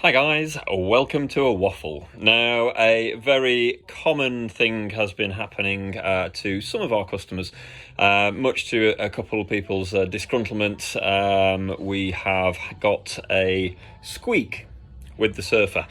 Hi guys, welcome to a waffle. Now, a very common thing has been happening to some of our customers, much to a couple of people's disgruntlement. We have got a squeak with the Surfer.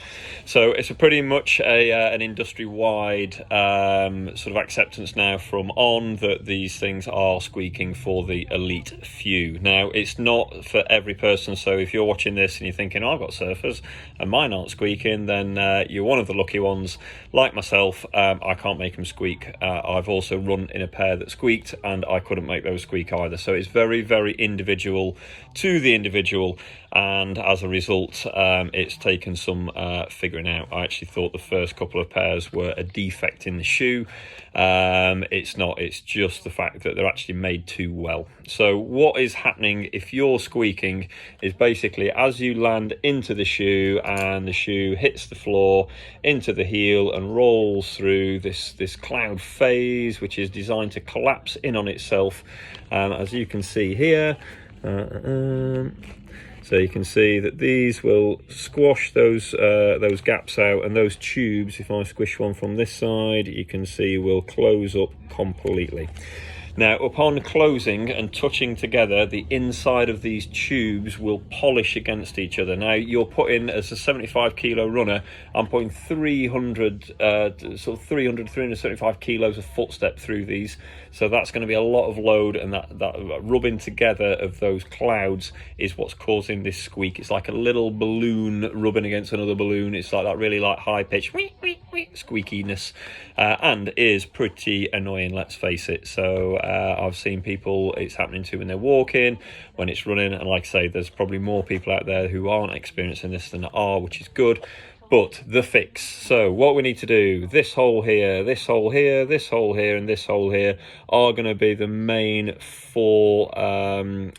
So it's a pretty much an industry-wide sort of acceptance now from On that these things are squeaking for the elite few. Now, it's not for every person, so if you're watching this and you're thinking, oh, I've got Surfers and mine aren't squeaking, then you're one of the lucky ones. Like myself, I can't make them squeak. I've also run in a pair that squeaked and I couldn't make those squeak either. So it's very, very individual to the individual, and as a result, it's taken some figuring out. I actually thought the first couple of pairs were a defect in the shoe. It's not, it's just the fact that they're actually made too well. So what is happening if you're squeaking is basically as you land into the shoe and the shoe hits the floor into the heel and rolls through this cloud phase, which is designed to collapse in on itself, as you can see here. So you can see that these will squash those gaps out, and those tubes, if I squish one from this side, you can see will close up completely. Now, upon closing and touching together, the inside of these tubes will polish against each other. Now, you're putting, as a 75 kilo runner, I'm putting 375 kilos of footstep through these. So that's going to be a lot of load, and that rubbing together of those clouds is what's causing this squeak. It's like a little balloon rubbing against another balloon. It's like that really like high pitch squeakiness, and is pretty annoying, let's face it. So I've seen people it's happening to when they're walking, when it's running, and like I say, there's probably more people out there who aren't experiencing this than are, which is good. But the fix, so what we need to do, this hole here, this hole here, this hole here, and this hole here are going to be the main four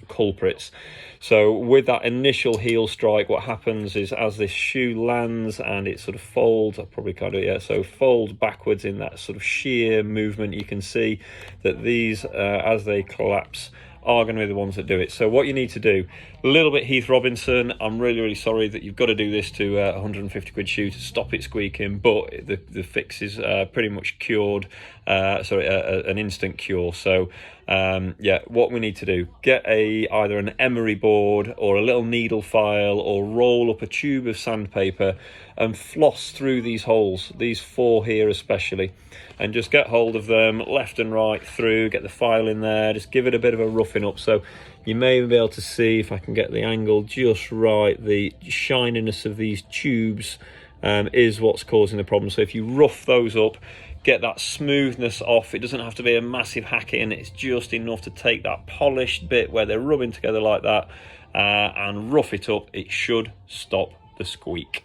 culprits. So with that initial heel strike, what happens is as this shoe lands and it sort of folds, I probably can't do it yet, so folds backwards in that sort of sheer movement, you can see that these, as they collapse, are going to be the ones that do it. So what you need to do, a little bit Heath Robinson, I'm really sorry that you've got to do this to a 150 quid shoe to stop it squeaking, but the fix is pretty much cured, an instant cure. So yeah, what we need to do, get either an emery board or a little needle file, or roll up a tube of sandpaper and floss through these holes, these four here especially, and just get hold of them left and right through, get the file in there, just give it a bit of a roughing up. So you may be able to see, if I can get the angle just right, the shininess of these tubes is what's causing the problem. So if you rough those up, get that smoothness off, it doesn't have to be a massive hack in, it's just enough to take that polished bit where they're rubbing together like that and rough it up. It should stop the squeak.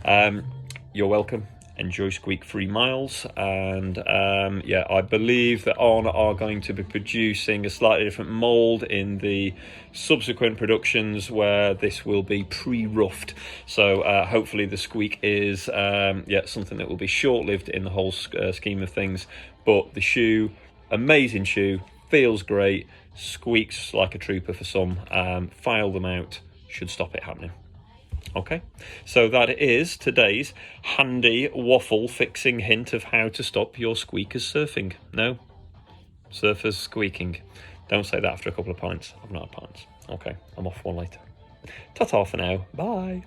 You're welcome. Enjoy squeak-free miles, and yeah, I believe that On are going to be producing a slightly different mold in the subsequent productions where this will be pre-roughed. So hopefully the squeak is yeah, something that will be short-lived in the whole scheme of things. But the shoe, amazing shoe, feels great, squeaks like a trooper for some. File them out, should stop it happening. Okay, so that is today's handy waffle fixing hint of how to stop your squeakers surfing. No, surfers squeaking. Don't say that after a couple of pints. I've not had pints. Okay, I'm off one later. Ta-ta for now. Bye.